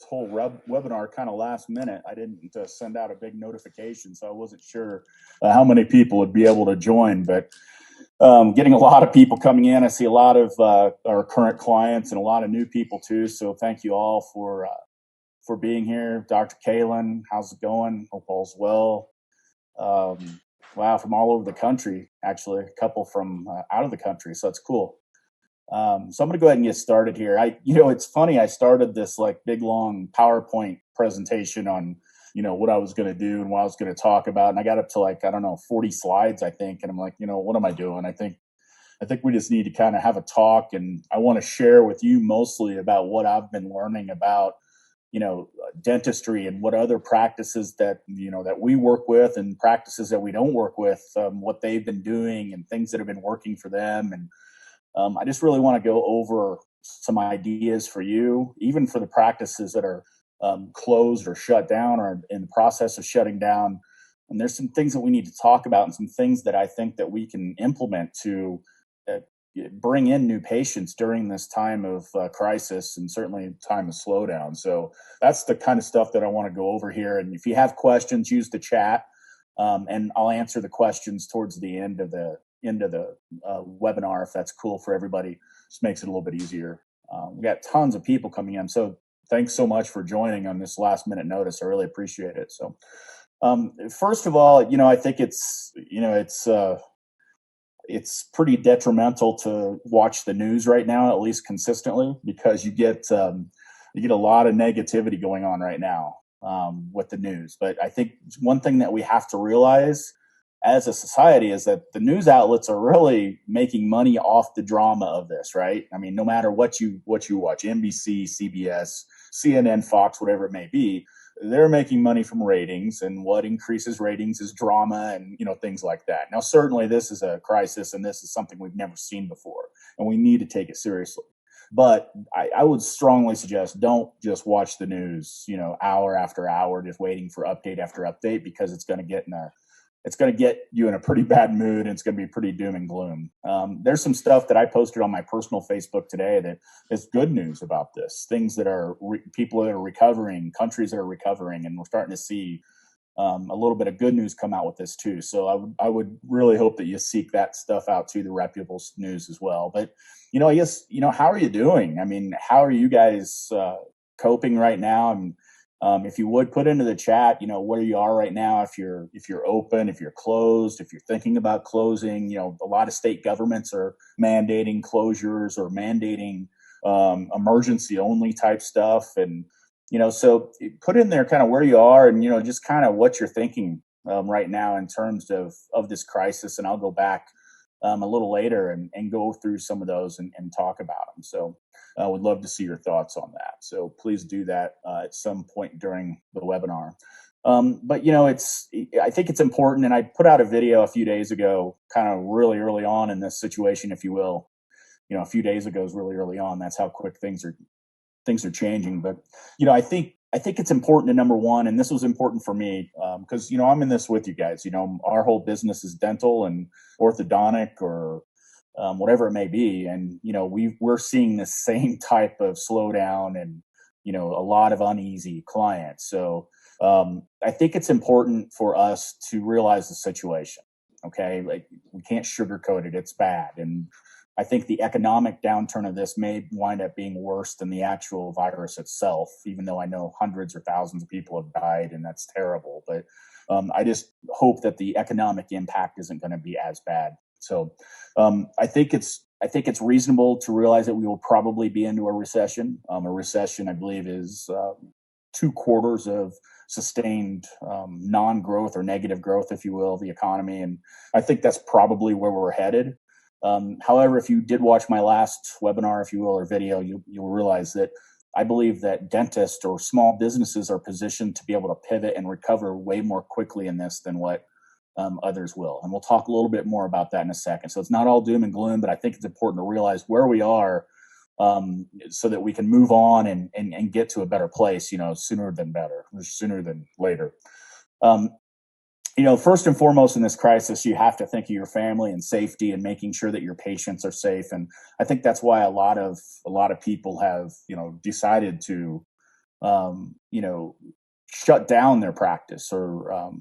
whole webinar kind of last minute. I didn't send out a big notification, so I wasn't sure how many people would be able to join, but getting a lot of people coming in. I see a lot of our current clients and a lot of new people too. So thank you all for being here. Dr. Kalen, how's it going? Hope all's well. Wow, from all over the country, actually, a couple from out of the country. So that's cool. So I'm going to go ahead and get started here. It's funny. I started this like big, long PowerPoint presentation on, what I was going to do and what I was going to talk about. And I got up to like, I don't know, 40 slides, I think. And I'm like, what am I doing? I think we just need to kind of have a talk. And I want to share with you mostly about what I've been learning about, dentistry and what other practices that, that we work with and practices that we don't work with, what they've been doing and things that have been working for them. And I just really want to go over some ideas for you, even for the practices that are closed or shut down or in the process of shutting down. And there's some things that we need to talk about and some things that I think that we can implement to bring in new patients during this time of crisis and certainly time of slowdown. So that's the kind of stuff that I want to go over here. And if you have questions, use the chat, and I'll answer the questions towards the end of the webinar, if that's cool for everybody. Just makes it a little bit easier. We got tons of people coming in, so thanks so much for joining on this last minute notice. I really appreciate it. So first of all, I think it's pretty detrimental to watch the news right now, at least consistently, because you get a lot of negativity going on right now with the news. But I think one thing that we have to realize as a society is that the news outlets are really making money off the drama of this, right? I mean, no matter what you watch, NBC, CBS, CNN, Fox, whatever it may be, they're making money from ratings, and what increases ratings is drama and, things like that. Now, certainly this is a crisis and this is something we've never seen before, and we need to take it seriously. But I would strongly suggest don't just watch the news, hour after hour, just waiting for update after update, because it's going to get you in a pretty bad mood, and it's going to be pretty doom and gloom. There's some stuff that I posted on my personal Facebook today that is good news about this. Things that are people that are recovering, countries that are recovering, and we're starting to see a little bit of good news come out with this too. So I would really hope that you seek that stuff out too, the reputable news as well. But I guess how are you doing? I mean, how are you guys coping right now? And if you would put into the chat, where you are right now, if you're open, if you're closed, if you're thinking about closing. A lot of state governments are mandating closures or mandating emergency only type stuff. And, so put in there kind of where you are and, just kind of what you're thinking right now in terms of this crisis. And I'll go back a little later and go through some of those and talk about them. So I would love to see your thoughts on that. So please do that at some point during the webinar. But, I think it's important. And I put out a video a few days ago, kind of really early on in this situation, if you will. A few days ago is really early on. That's how quick things are changing. But, I think it's important to, number one, and this was important for me because, I'm in this with you guys. Our whole business is dental and orthodontic or whatever it may be. And, we're seeing the same type of slowdown and, a lot of uneasy clients. So I think it's important for us to realize the situation. Okay. Like, we can't sugarcoat it. It's bad. And I think the economic downturn of this may wind up being worse than the actual virus itself, even though I know hundreds or thousands of people have died, and that's terrible. But I just hope that the economic impact isn't going to be as bad. So I think it's reasonable to realize that we will probably be into a recession. A recession, I believe, is 2 quarters of sustained non-growth or negative growth, if you will, of the economy. And I think that's probably where we're headed. However, if you did watch my last webinar, if you will, or video, you'll realize that I believe that dentists or small businesses are positioned to be able to pivot and recover way more quickly in this than what others will. And we'll talk a little bit more about that in a second. So it's not all doom and gloom, but I think it's important to realize where we are so that we can move on and get to a better place, sooner than better, sooner than later. First and foremost in this crisis, you have to think of your family and safety and making sure that your patients are safe. And I think that's why a lot of people have, decided to you know, shut down their practice or,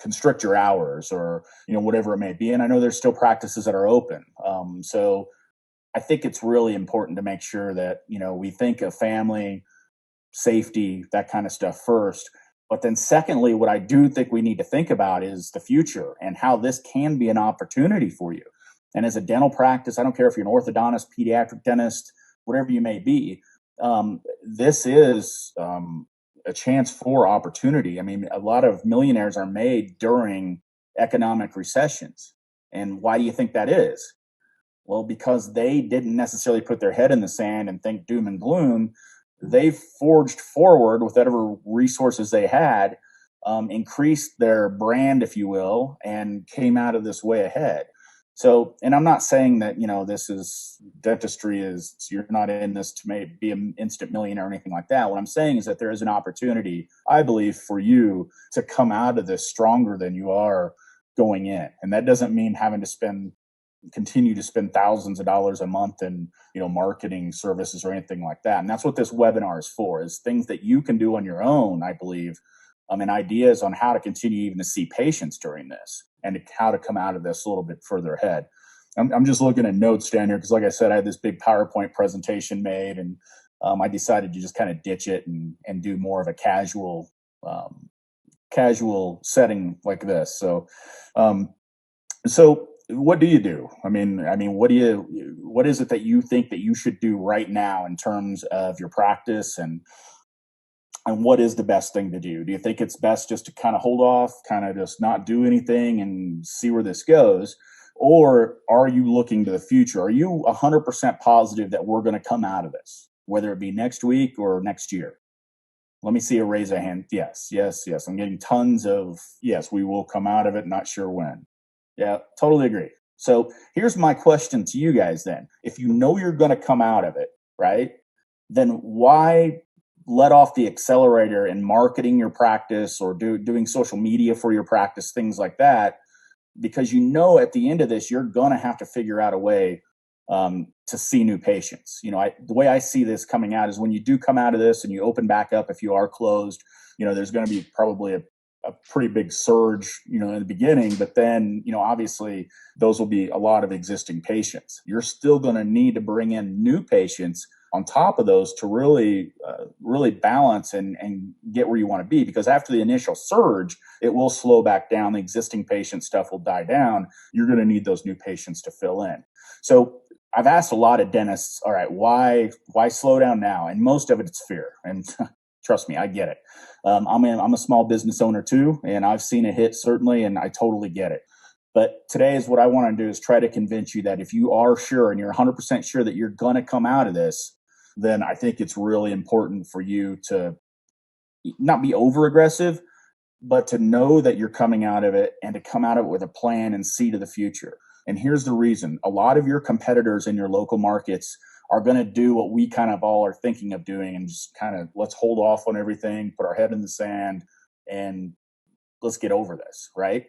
constrict your hours or, whatever it may be. And I know there's still practices that are open. So I think it's really important to make sure that, we think of family, safety, that kind of stuff first. But then, secondly, what I do think we need to think about is the future and how this can be an opportunity for you. And as a dental practice, I don't care if you're an orthodontist, pediatric dentist, whatever you may be, this is a chance for opportunity. I mean, a lot of millionaires are made during economic recessions. And why do you think that is? Well, because they didn't necessarily put their head in the sand and think doom and gloom. They forged forward with whatever resources they had, increased their brand, if you will, and came out of this way ahead. So, and I'm not saying that, this is dentistry is, you're not in this to be an instant millionaire or anything like that. What I'm saying is that there is an opportunity, I believe, for you to come out of this stronger than you are going in. And that doesn't mean having to continue to spend thousands of dollars a month in, marketing services or anything like that. And that's what this webinar is for, is things that you can do on your own, I believe, and ideas on how to continue even to see patients during this and how to come out of this a little bit further ahead. I'm just looking at notes down here because, like I said, I had this big PowerPoint presentation made, and I decided to just kind of ditch it and do more of a casual setting like this. So, what do you do? I mean, what is it that you think that you should do right now in terms of your practice, and what is the best thing to do? Do you think it's best just to kind of hold off, kind of just not do anything and see where this goes? Or are you looking to the future? Are you 100% positive that we're going to come out of this, whether it be next week or next year? Let me see a raise of hand. Yes. I'm getting tons of, yes, we will come out of it. Not sure when. Yeah, totally agree. So here's my question to you guys then. If you know you're going to come out of it, right, then why let off the accelerator in marketing your practice or doing social media for your practice, things like that? Because at the end of this, you're going to have to figure out a way to see new patients. The way I see this coming out is when you do come out of this and you open back up, if you are closed, there's going to be probably a pretty big surge, in the beginning, but then, obviously those will be a lot of existing patients. You're still going to need to bring in new patients on top of those to really balance and get where you want to be. Because after the initial surge, it will slow back down. The existing patient stuff will die down. You're going to need those new patients to fill in. So I've asked a lot of dentists, all right, why slow down now? And most of it's fear. And trust me, I get it. I'm a small business owner too, and I've seen a hit certainly, and I totally get it. But today is what I want to do is try to convince you that if you are sure and you're 100% sure that you're going to come out of this, then I think it's really important for you to not be over aggressive, but to know that you're coming out of it and to come out of it with a plan and see to the future. And here's the reason. A lot of your competitors in your local markets are going to do what we kind of all are thinking of doing and just kind of let's hold off on everything, put our head in the sand, and let's get over this, right?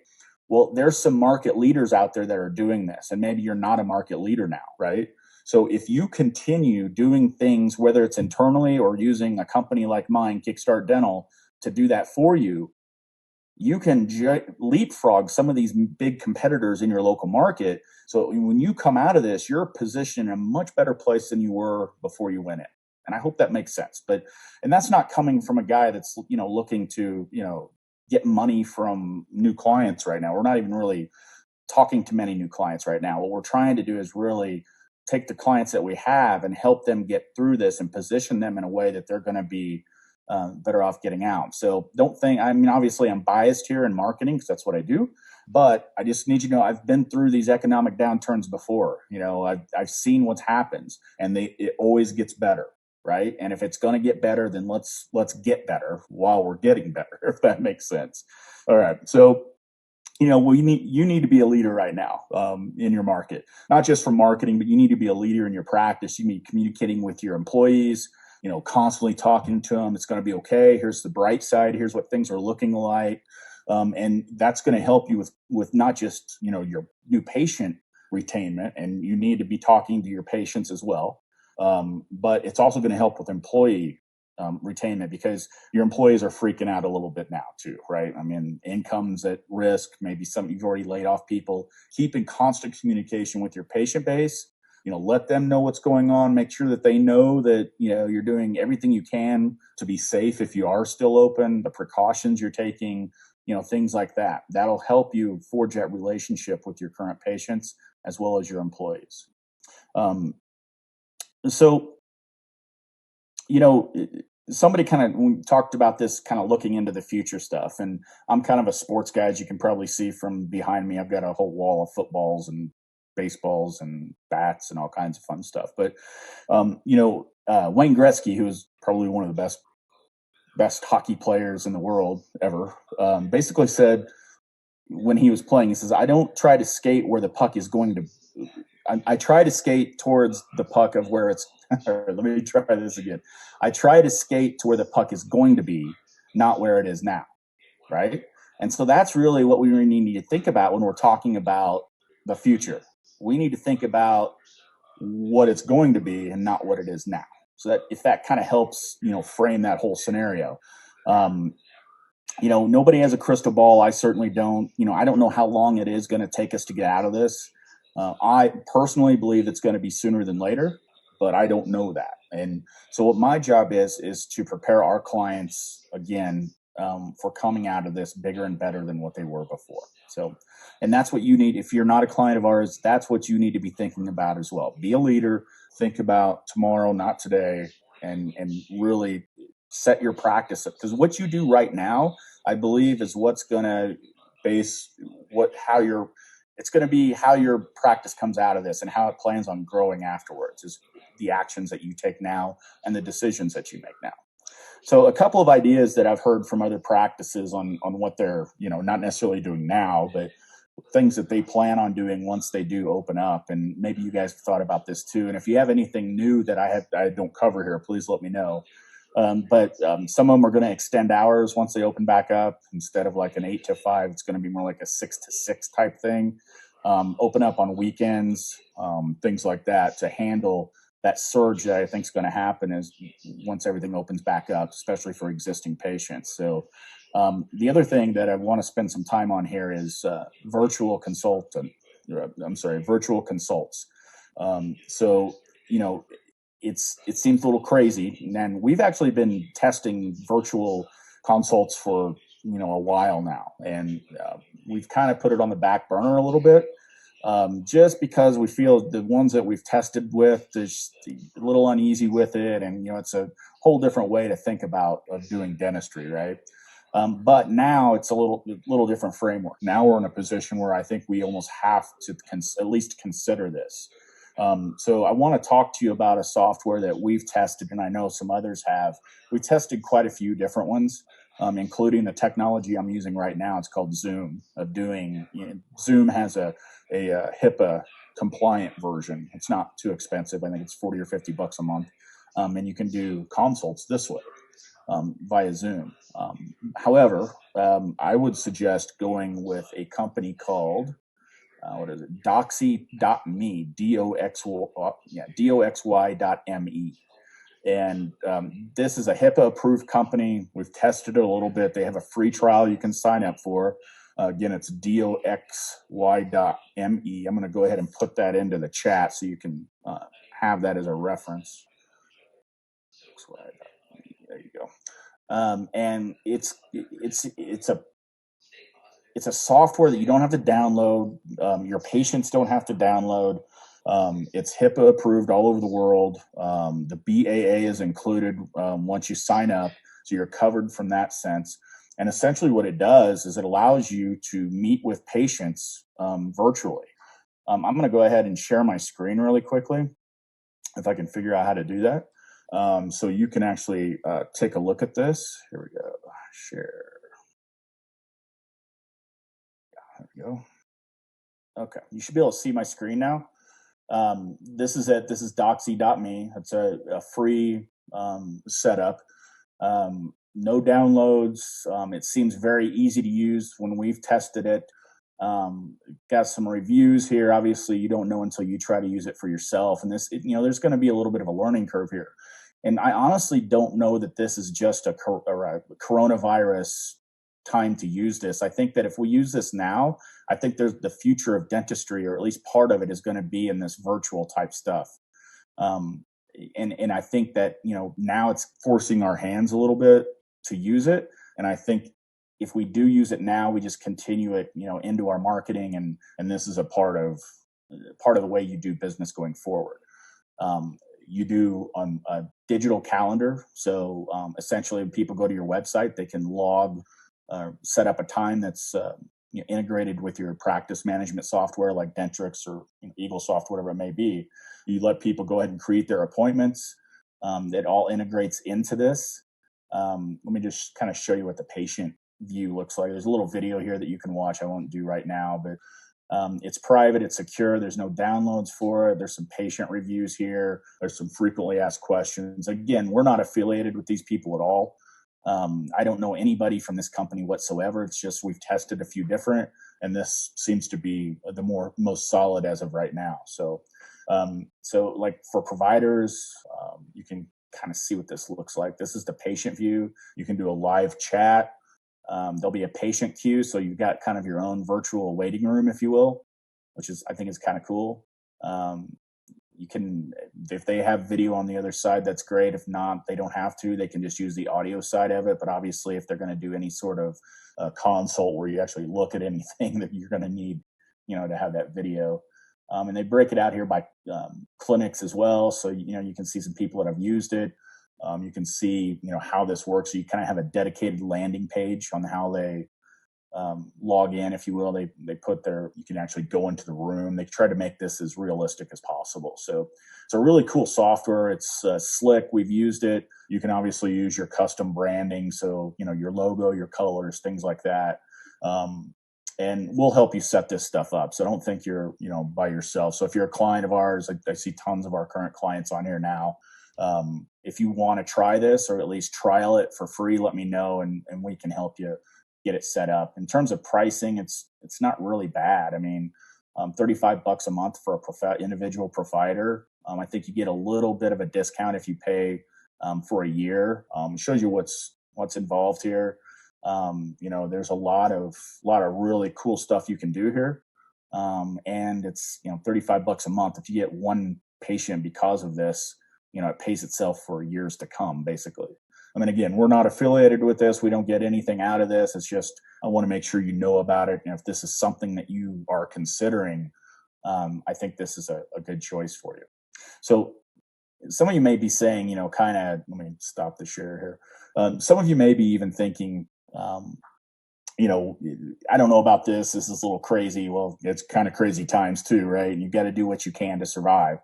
Well, there's some market leaders out there that are doing this, and maybe you're not a market leader now, right? So if you continue doing things, whether it's internally or using a company like mine, Kickstart Dental, to do that for you, you can leapfrog some of these big competitors in your local market. So when you come out of this, you're positioned in a much better place than you were before you went in. And I hope that makes sense. And that's not coming from a guy that's, looking to, get money from new clients right now. We're not even really talking to many new clients right now. What we're trying to do is really take the clients that we have and help them get through this and position them in a way that they're going to be better off getting out. So don't think, obviously I'm biased here in marketing because that's what I do, but I just need you to know I've been through these economic downturns before. I've seen what happens, and it always gets better, right? And if it's going to get better, then let's get better while we're getting better, if that makes sense. All right. So, you need to be a leader right now in your market, not just for marketing, but you need to be a leader in your practice. You need to be communicating with your employees, constantly talking to them. It's going to be okay. Here's the bright side. Here's what things are looking like. And that's going to help you with not just, your new patient retainment, and you need to be talking to your patients as well. But it's also going to help with employee retainment, because your employees are freaking out a little bit now too, right? I mean, income's at risk, maybe some you've already laid off people. Keep in constant communication with your patient base. Let them know what's going on. Make sure that they know that, you're doing everything you can to be safe if you are still open, the precautions you're taking, things like that. That'll help you forge that relationship with your current patients as well as your employees. So, somebody kind of talked about this, kind of looking into the future stuff. And I'm kind of a sports guy, as you can probably see from behind me. I've got a whole wall of footballs and baseballs and bats and all kinds of fun stuff. But, Wayne Gretzky, who was probably one of the best hockey players in the world ever, basically said when he was playing, he says, I don't try to skate where the puck is going to, I try to skate towards the puck of where it's, let me try this again. I try to skate to where the puck is going to be, not where it is now, right? And so that's really what we really need to think about when we're talking about the future. We need to think about what it's going to be and not what it is now. So that if that kind of helps, frame that whole scenario. Nobody has a crystal ball. I certainly don't. I don't know how long it is going to take us to get out of this. I personally believe it's going to be sooner than later, but I don't know that. And so what my job is to prepare our clients again for coming out of this bigger and better than what they were before. So, and that's what you need. If you're not a client of ours, that's what you need to be thinking about as well. Be a leader. Think about tomorrow, not today, and really set your practice up. Because what you do right now, I believe, is what's going to base it's going to be how your practice comes out of this and how it plans on growing afterwards, is the actions that you take now and the decisions that you make now. So a couple of ideas that I've heard from other practices on what they're, not necessarily doing now, but things that they plan on doing once they do open up. And maybe you guys have thought about this too. And if you have anything new that I don't cover here, please let me know. But some of them are going to extend hours once they open back up. Instead of like an 8 to 5, it's going to be more like a 6 to 6 type thing. Open up on weekends, things like that, to handle that surge that I think is going to happen is once everything opens back up, especially for existing patients. So the other thing that I want to spend some time on here is virtual consults. So, it seems a little crazy, and we've actually been testing virtual consults for a while now, and we've kind of put it on the back burner a little bit, just because we feel the ones that we've tested with, there's a little uneasy with it, and it's a whole different way to think about doing dentistry, right? But now it's a little different framework. Now we're in a position where I think we almost have to at least consider this. So I want to talk to you about a software that we've tested, and I know some others have. We tested quite a few different ones, including the technology I'm using right now. It's called Zoom. Zoom has a HIPAA compliant version. It's not too expensive. I think it's $40 or $50 a month, and you can do consults this way via Zoom. However, I would suggest going with a company called DocCme, DOXY.me. And this is a HIPAA approved company. We've tested it a little bit. They have a free trial you can sign up for. Again, it's DOXY.me. I'm going to go ahead and put that into the chat so you can have that as a reference. There you go. And it's a software that you don't have to download. Your patients don't have to download. It's HIPAA approved all over the world. The BAA is included once you sign up, so you're covered from that sense. And essentially what it does is it allows you to meet with patients virtually. I'm going to go ahead and share my screen really quickly, if I can figure out how to do that. So you can actually take a look at this. Here we go. Share. There we go. Okay, you should be able to see my screen now. This is it. This is DocCme. It's a free setup. No downloads. It seems very easy to use when we've tested it. Got some reviews here. Obviously, you don't know until you try to use it for yourself. And there's going to be a little bit of a learning curve here. And I honestly don't know that this is just a coronavirus time to use this. I think that if we use this now, I think there's the future of dentistry, or at least part of it, is going to be in this virtual type stuff. Um, and I think that, now it's forcing our hands a little bit to use it. And I think if we do use it now, we just continue it, into our marketing, and this is a part of the way you do business going forward. You do on a digital calendar. So essentially, when people go to your website, they can set up a time that's integrated with your practice management software like Dentrix or EagleSoft, whatever it may be. You let people go ahead and create their appointments. It all integrates into this. Let me just kind of show you what the patient view looks like. There's a little video here that you can watch. I won't do right now, but it's private, it's secure. There's no downloads for it. There's some patient reviews here. There's some frequently asked questions. Again, we're not affiliated with these people at all. I don't know anybody from this company whatsoever. It's just we've tested a few different, and this seems to be the most solid as of right now. So like for providers, you can kind of see what this looks like. This is the patient view. You can do a live chat. There'll be a patient queue, so you've got kind of your own virtual waiting room, if you will, which I think is kind of cool. You can, if they have video on the other side, that's great. If not, they don't have to. They can just use the audio side of it. But obviously, if they're going to do any sort of consult where you actually look at anything, that you're going to need, to have that video. And they break it out here by clinics as well. So, you can see some people that have used it. You can see, how this works. So you kind of have a dedicated landing page on how they log in, if you will. They put you can actually go into the room. They try to make this as realistic as possible. So it's a really cool software. It's slick. We've used it. You can obviously use your custom branding. So, your logo, your colors, things like that. And we'll help you set this stuff up. So don't think you're, by yourself. So if you're a client of ours, I see tons of our current clients on here now. If you want to try this, or at least trial it for free, let me know, and we can help you get it set up. In terms of pricing, it's not really bad. I mean, $35 a month for a individual provider. I think you get a little bit of a discount if you pay for a year. Shows you what's involved here. There's a lot of really cool stuff you can do here. And it's, $35 a month. If you get one patient because of this, it pays itself for years to come, basically. I mean, again, we're not affiliated with this. We don't get anything out of this. It's just, I want to make sure you know about it. And if this is something that you are considering, I think this is a good choice for you. So some of you may be saying, let me stop the share here. Some of you may be even thinking, I don't know about this. This is a little crazy. Well, it's kind of crazy times too, right? And you got to do what you can to survive.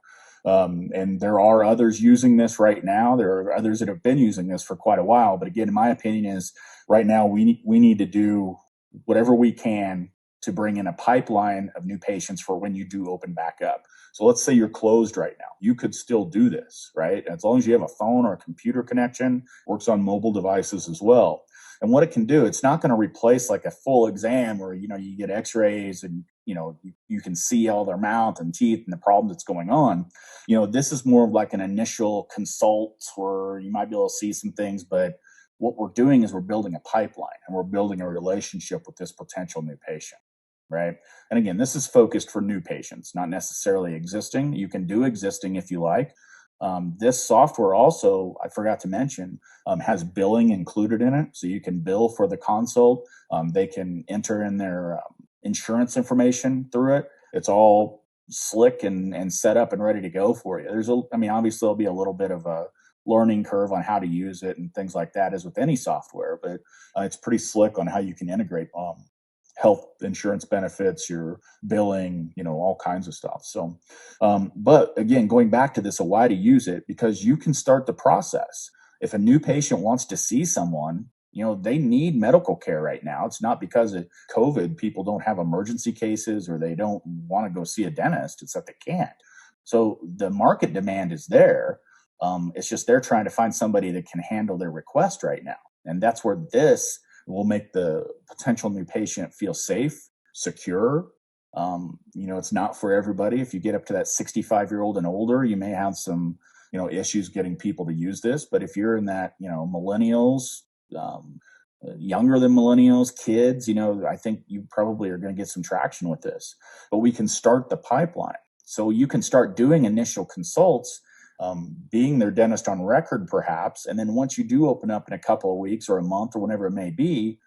And there are others using this right now. There are others that have been using this for quite a while. But again, my opinion is right now we need to do whatever we can to bring in a pipeline of new patients for when you do open back up. So let's say you're closed right now. You could still do this, right? As long as you have a phone or a computer connection, works on mobile devices as well. And what it can do, it's not going to replace like a full exam where, you get x-rays and, you can see all their mouth and teeth and the problem that's going on. This is more of like an initial consult where you might be able to see some things, but what we're doing is we're building a pipeline and we're building a relationship with this potential new patient, right? And again, this is focused for new patients, not necessarily existing. You can do existing if you like. This software also, I forgot to mention, has billing included in it. So you can bill for the consult. They can enter in their insurance information through it. It's all slick and set up and ready to go for you. Obviously there'll be a little bit of a learning curve on how to use it and things like that, as with any software, but it's pretty slick on how you can integrate health insurance benefits, your billing, all kinds of stuff. So, but again, going back to this, why to use it, because you can start the process. If a new patient wants to see someone, they need medical care right now. It's not because of COVID, people don't have emergency cases or they don't want to go see a dentist. It's that they can't. So the market demand is there. It's just they're trying to find somebody that can handle their request right now. And that's where this will make the potential new patient feel safe. secure. It's not for everybody. If you get up to that 65-year-old and older, you may have some, issues getting people to use this. But if you're in that, millennials, um, younger than millennials, kids, I think you probably are going to get some traction with this. But we can start the pipeline. So you can start doing initial consults, being their dentist on record, perhaps. And then once you do open up in a couple of weeks or a month or whenever it may be,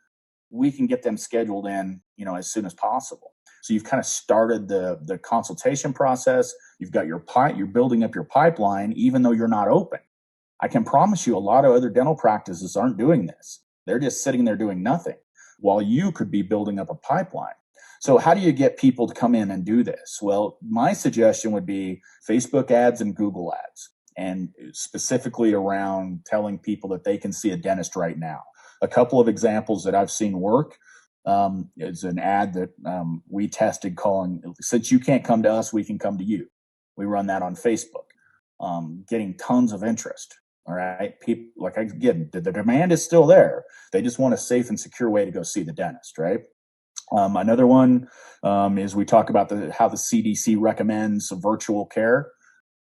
we can get them scheduled in, as soon as possible. So you've kind of started the consultation process. You've got you're building up your pipeline, even though you're not open. I can promise you a lot of other dental practices aren't doing this. They're just sitting there doing nothing while you could be building up a pipeline. So how do you get people to come in and do this? Well, my suggestion would be Facebook ads and Google ads, and specifically around telling people that they can see a dentist right now. A couple of examples that I've seen work is an ad that we tested calling, since you can't come to us, we can come to you. We run that on Facebook, getting tons of interest. All right. People, like, again, the demand is still there. They just want a safe and secure way to go see the dentist, right? Another one is we talk about how the CDC recommends virtual care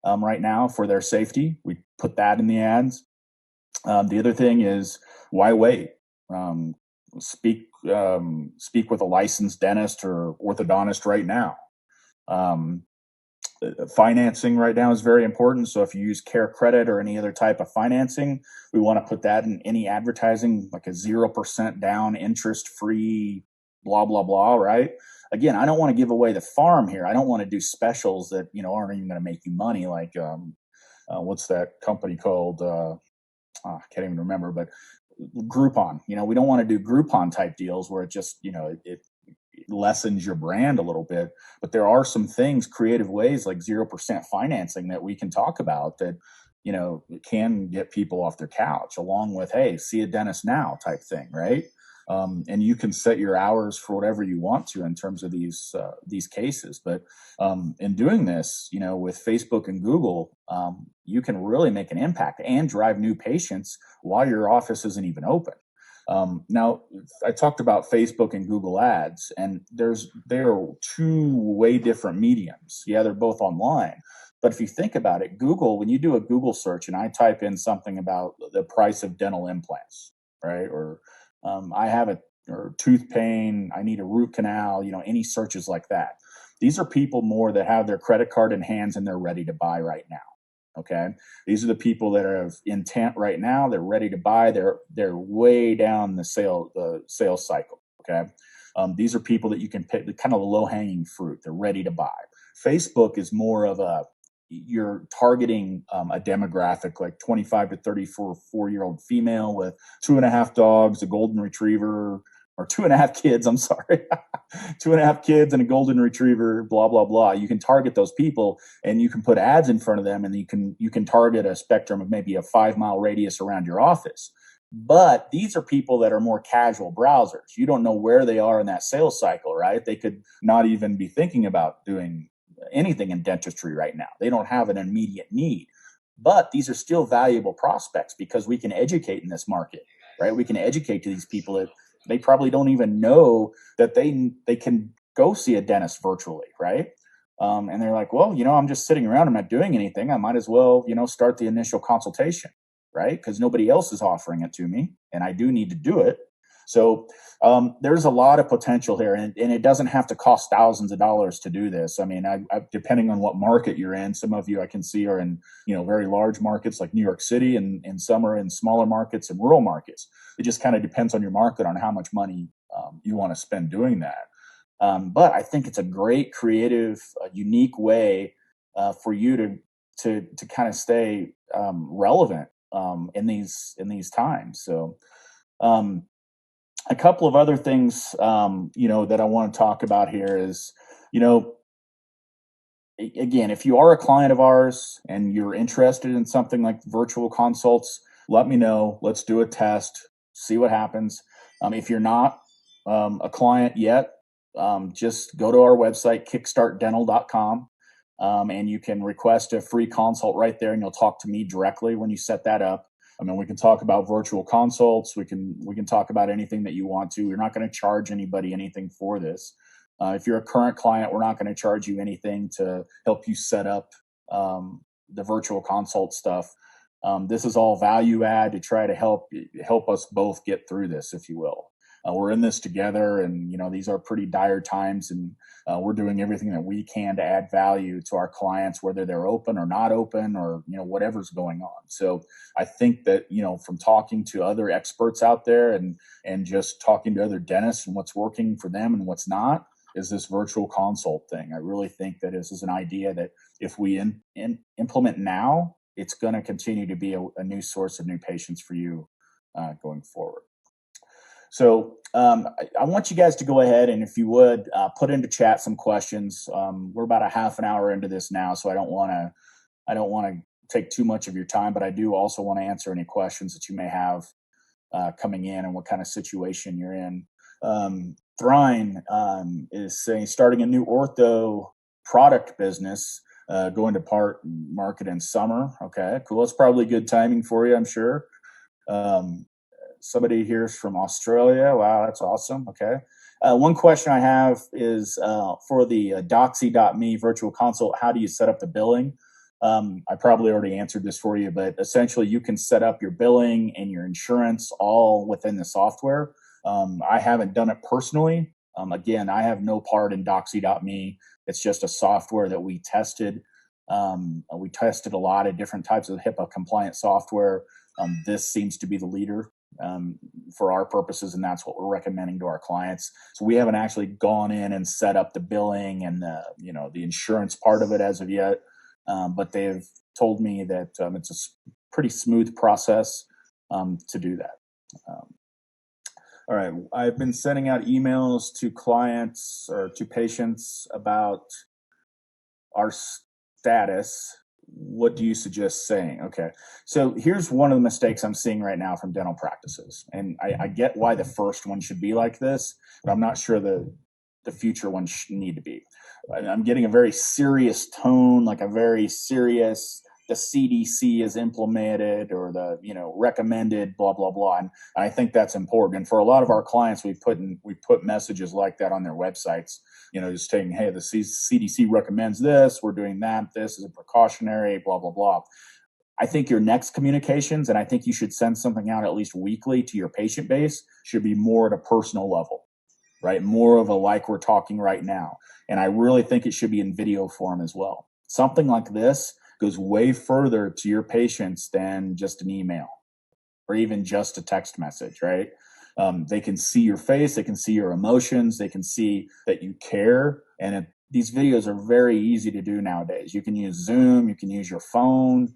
right now for their safety. We put that in the ads. The other thing is, why wait? Speak with a licensed dentist or orthodontist right now. Financing right now is very important. So if you use Care Credit or any other type of financing, we want to put that in any advertising, like a 0% down, interest-free, blah, blah, blah, right? Again, I don't want to give away the farm here. I don't want to do specials that, aren't even going to make you money. Like, what's that company called? I can't even remember, but Groupon. We don't want to do Groupon type deals where it just, it lessens your brand a little bit. But there are some things, creative ways like 0% financing that we can talk about that, can get people off their couch, along with, hey, see a dentist now type thing, right? And you can set your hours for whatever you want to in terms of these cases. But in doing this, with Facebook and Google, you can really make an impact and drive new patients while your office isn't even open. Now, I talked about Facebook and Google ads, and there are two way different mediums. Yeah, they're both online. But if you think about it, Google, when you do a Google search and I type in something about the price of dental implants, right? Or I have or tooth pain, I need a root canal, any searches like that. These are people more that have their credit card in hands and they're ready to buy right now. Okay. These are the people that are of intent right now. They're ready to buy. They're way down the sales cycle. Okay. These are people that you can pick, kind of the low hanging fruit. They're ready to buy. Facebook is more of you're targeting a demographic like 25 to 34-year-old female with 2.5 dogs, a golden retriever, or 2.5 kids. I'm sorry. 2.5 kids and a golden retriever, blah, blah, blah. You can target those people and you can put ads in front of them, and you can target a spectrum of maybe a 5-mile radius around your office. But these are people that are more casual browsers. You don't know where they are in that sales cycle, right? They could not even be thinking about doing anything in dentistry right now. They don't have an immediate need. But these are still valuable prospects because we can educate in this market, right? We can educate to these people that they probably don't even know that they can go see a dentist virtually, right? And they're like, well, I'm just sitting around. I'm not doing anything. I might as well, start the initial consultation, right? Because nobody else is offering it to me, and I do need to do it. So there's a lot of potential here, and it doesn't have to cost thousands of dollars to do this. I mean, depending on what market you're in, some of you I can see are in very large markets like New York City, and some are in smaller markets and rural markets. It just kind of depends on your market on how much money you want to spend doing that. But I think it's a great, creative, unique way for you to kind of stay relevant in these times. So. A couple of other things, that I want to talk about here is, again, if you are a client of ours and you're interested in something like virtual consults, let me know. Let's do a test, see what happens. If you're not a client yet, just go to our website, kickstartdental.com, and you can request a free consult right there, and you'll talk to me directly when you set that up. I mean, we can talk about virtual consults. We can talk about anything that you want to. We're not going to charge anybody anything for this. If you're a current client, we're not going to charge you anything to help you set up the virtual consult stuff. This is all value add to try to help us both get through this, if you will. We're in this together, and these are pretty dire times, and we're doing everything that we can to add value to our clients, whether they're open or not open, or whatever's going on. So I think that from talking to other experts out there and just talking to other dentists and what's working for them and what's not, is this virtual consult thing. I really think that this is an idea that if we implement now, it's going to continue to be a new source of new patients for you going forward. So I want you guys to go ahead and, if you would, put into chat some questions. We're about a half an hour into this now, so I don't want to take too much of your time, but I do also want to answer any questions that you may have coming in and what kind of situation you're in. Thrine is saying, starting a new ortho product business, going to market in summer. Okay, cool. That's probably good timing for you, I'm sure. Somebody here's from Australia. Wow, that's awesome. Okay. One question I have is for the DocCme virtual consult, how do you set up the billing? I probably already answered this for you, but essentially you can set up your billing and your insurance all within the software. I haven't done it personally. Again, I have no part in DocCme. It's just a software that we tested. We tested a lot of different types of HIPAA compliant software. This seems to be the leader for our purposes, and that's what we're recommending to our clients. So we haven't actually gone in and set up the billing and the insurance part of it as of yet, but they've told me that it's a pretty smooth process to do that. All right, I've been sending out emails to clients or to patients about our status. What do you suggest saying? Okay, so here's one of the mistakes I'm seeing right now from dental practices. And I get why the first one should be like this, but I'm not sure the future one should need to be. I'm getting a very serious tone, like a very serious, the CDC is implemented, or the recommended, blah blah blah. And I think that's important. And for a lot of our clients, we put messages like that on their websites. Just saying, hey, the CDC recommends this. We're doing that. This is a precautionary, blah blah blah. I think your next communications, and I think you should send something out at least weekly to your patient base, should be more at a personal level, right? More of a like we're talking right now. And I really think it should be in video form as well. Something like this goes way further to your patients than just an email or even just a text message, right? They can see your face, they can see your emotions, they can see that you care. And these videos are very easy to do nowadays. You can use Zoom, you can use your phone.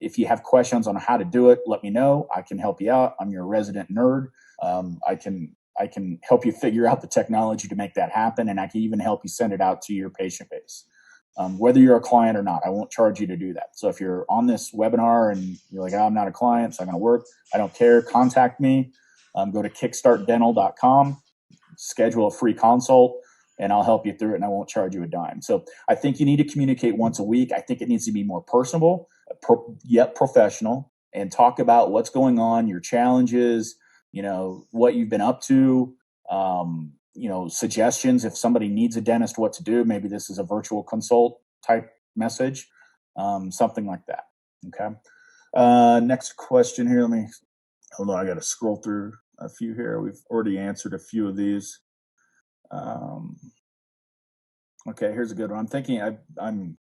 If you have questions on how to do it, let me know. I can help you out. I'm your resident nerd. I can help you figure out the technology to make that happen, and I can even help you send it out to your patient base. Whether you're a client or not, I won't charge you to do that. So if you're on this webinar and you're like, I'm not a client, it's not going to work, I don't care, contact me. Go to kickstartdental.com, schedule a free consult, and I'll help you through it, and I won't charge you a dime. So I think you need to communicate once a week. I think it needs to be more personable, yet professional, and talk about what's going on, your challenges, what you've been up to, suggestions. If somebody needs a dentist, what to do. Maybe this is a virtual consult type message, something like that. Okay. Next question here. Hold on. I got to scroll through a few here. We've already answered a few of these. Okay, here's a good one. I'm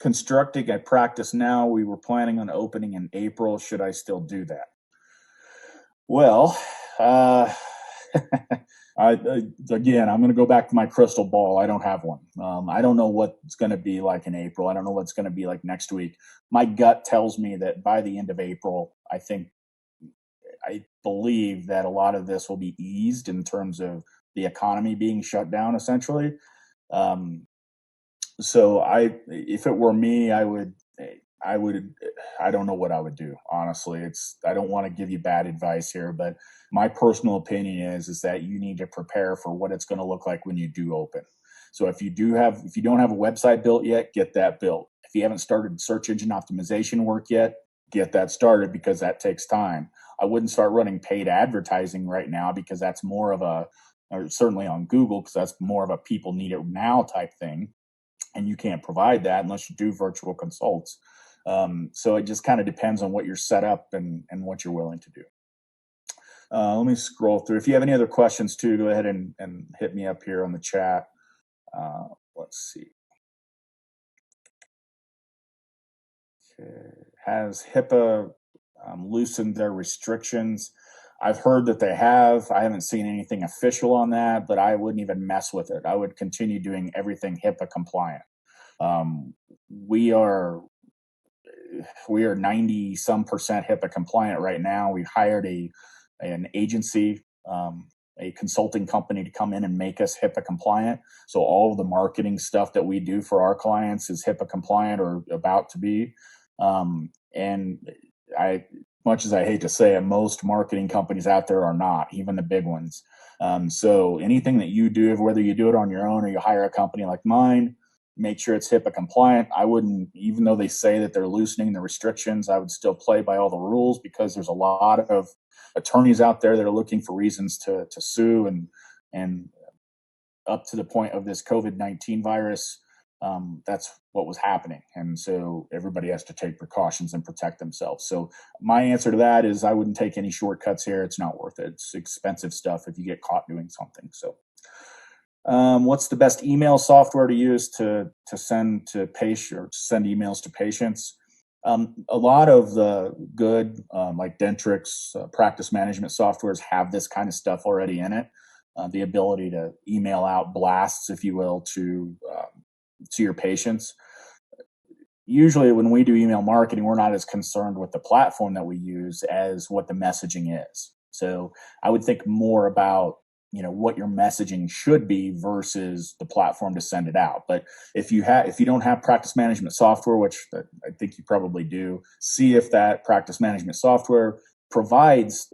constructing a practice now. We were planning on opening in April. Should I still do that? Well, again, I'm going to go back to my crystal ball. I don't have one. I don't know what it's going to be like in April. I don't know what's going to be like next week. My gut tells me that by the end of April, I believe that a lot of this will be eased in terms of the economy being shut down, essentially. So if it were me, I don't know what I would do. Honestly, I don't want to give you bad advice here, but my personal opinion is that you need to prepare for what it's going to look like when you do open. So if you don't have a website built yet, get that built. If you haven't started search engine optimization work yet, get that started, because that takes time. I wouldn't start running paid advertising right now, because that's more of a or certainly on Google, because that's more of a people need it now type thing. And you can't provide that unless you do virtual consults. So it just kind of depends on what you're set up and what you're willing to do. Let me scroll through. If you have any other questions too, go ahead and hit me up here on the chat. Let's see. Okay. Has HIPAA loosened their restrictions? I've heard that they have. I haven't seen anything official on that, but I wouldn't even mess with it. I would continue doing everything HIPAA compliant. We are 90 some percent HIPAA compliant right now. We hired an agency, a consulting company to come in and make us HIPAA compliant. So all of the marketing stuff that we do for our clients is HIPAA compliant or about to be. And much as I hate to say it, most marketing companies out there are not, even the big ones. So anything that you do, whether you do it on your own or you hire a company like mine, make sure it's HIPAA compliant. I wouldn't, even though they say that they're loosening the restrictions, I would still play by all the rules, because there's a lot of attorneys out there that are looking for reasons to sue, and up to the point of this COVID-19 virus, that's what was happening. And so everybody has to take precautions and protect themselves. So my answer to that is I wouldn't take any shortcuts here. It's not worth it. It's expensive stuff if you get caught doing something. So what's the best email software to use to send to patient, or send emails to patients? A lot of the good, like Dentrix, practice management softwares have this kind of stuff already in it. The ability to email out blasts, if you will, to your patients. Usually when we do email marketing, we're not as concerned with the platform that we use as what the messaging is. So I would think more about, what your messaging should be versus the platform to send it out. But if you don't have practice management software, which I think you probably do, see if that practice management software provides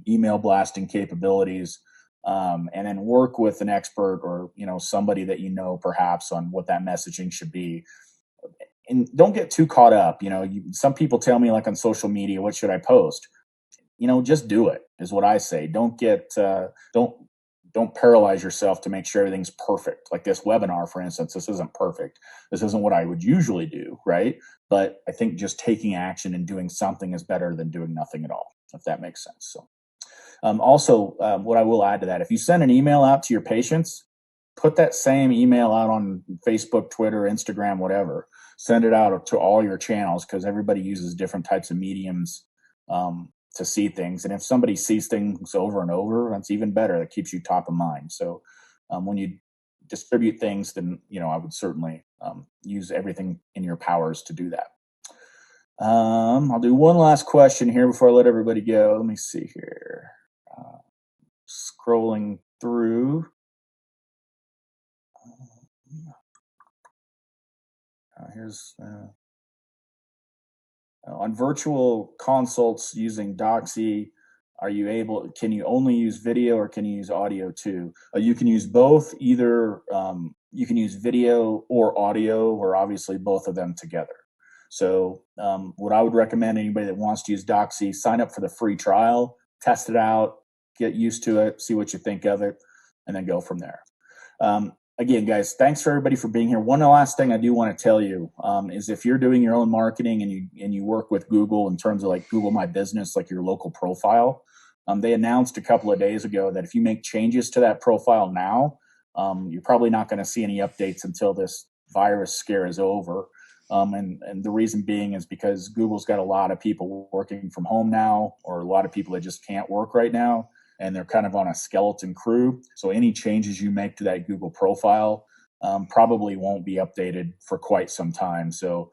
email blasting capabilities, and then work with an expert or somebody that perhaps on what that messaging should be. And don't get too caught up. Some people tell me, like, on social media, what should I post? Just do it, is what I say. Don't paralyze yourself to make sure everything's perfect. Like this webinar, for instance, this isn't perfect. This isn't what I would usually do, right? But I think just taking action and doing something is better than doing nothing at all, if that makes sense. So also, what I will add to that, if you send an email out to your patients, put that same email out on Facebook, Twitter, Instagram, whatever. Send it out to all your channels, because everybody uses different types of mediums to see things. And if somebody sees things over and over, that's even better. That keeps you top of mind. So when you distribute things, then, I would certainly use everything in your powers to do that. I'll do one last question here before I let everybody go. Let me see here. Scrolling through. Here's on virtual consults using DocCme. Can you only use video, or can you use audio too? You can use both. Either you can use video or audio, or obviously both of them together. So what I would recommend, anybody that wants to use DocCme, sign up for the free trial, test it out, get used to it, see what you think of it, and then go from there. Again, guys, thanks for everybody for being here. One last thing I do want to tell you is, if you're doing your own marketing and you work with Google in terms of like Google My Business, like your local profile, they announced a couple of days ago that if you make changes to that profile now, you're probably not going to see any updates until this virus scare is over. And the reason being is because Google's got a lot of people working from home now, or a lot of people that just can't work right now, and they're kind of on a skeleton crew. So any changes you make to that Google profile probably won't be updated for quite some time. So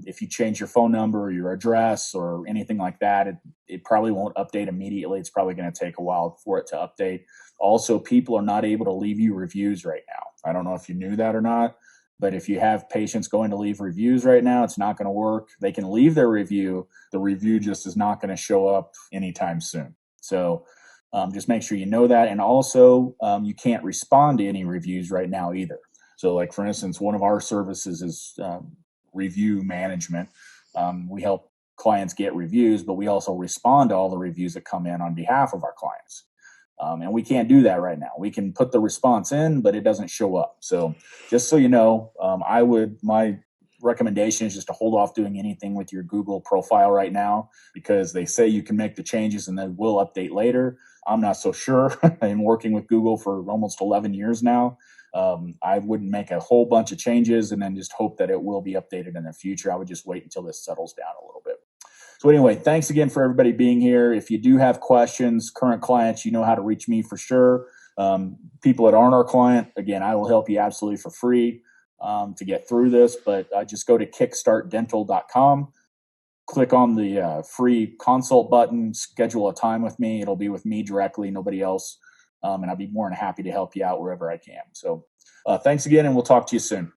if you change your phone number or your address or anything like that, it probably won't update immediately. It's probably going to take a while for it to update. Also, people are not able to leave you reviews right now. I don't know if you knew that or not, but if you have patients going to leave reviews right now, it's not going to work. They can leave their review. The review just is not going to show up anytime soon. So just make sure you know that. And also, you can't respond to any reviews right now either. So, like, for instance, one of our services is review management. We help clients get reviews, but we also respond to all the reviews that come in on behalf of our clients. And we can't do that right now. We can put the response in, but it doesn't show up. So just so you know, my recommendation is just to hold off doing anything with your Google profile right now, because they say you can make the changes and then we'll update later. I'm not so sure. I've been working with Google for almost 11 years now. I wouldn't make a whole bunch of changes and then just hope that it will be updated in the future. I would just wait until this settles down a little bit. So anyway, thanks again for everybody being here. If you do have questions, current clients, you know how to reach me for sure. People that aren't our client, again, I will help you absolutely for free to get through this, but just go to kickstartdental.com, click on the free consult button, schedule a time with me. It'll be with me directly, nobody else. And I'll be more than happy to help you out wherever I can. So thanks again, and we'll talk to you soon.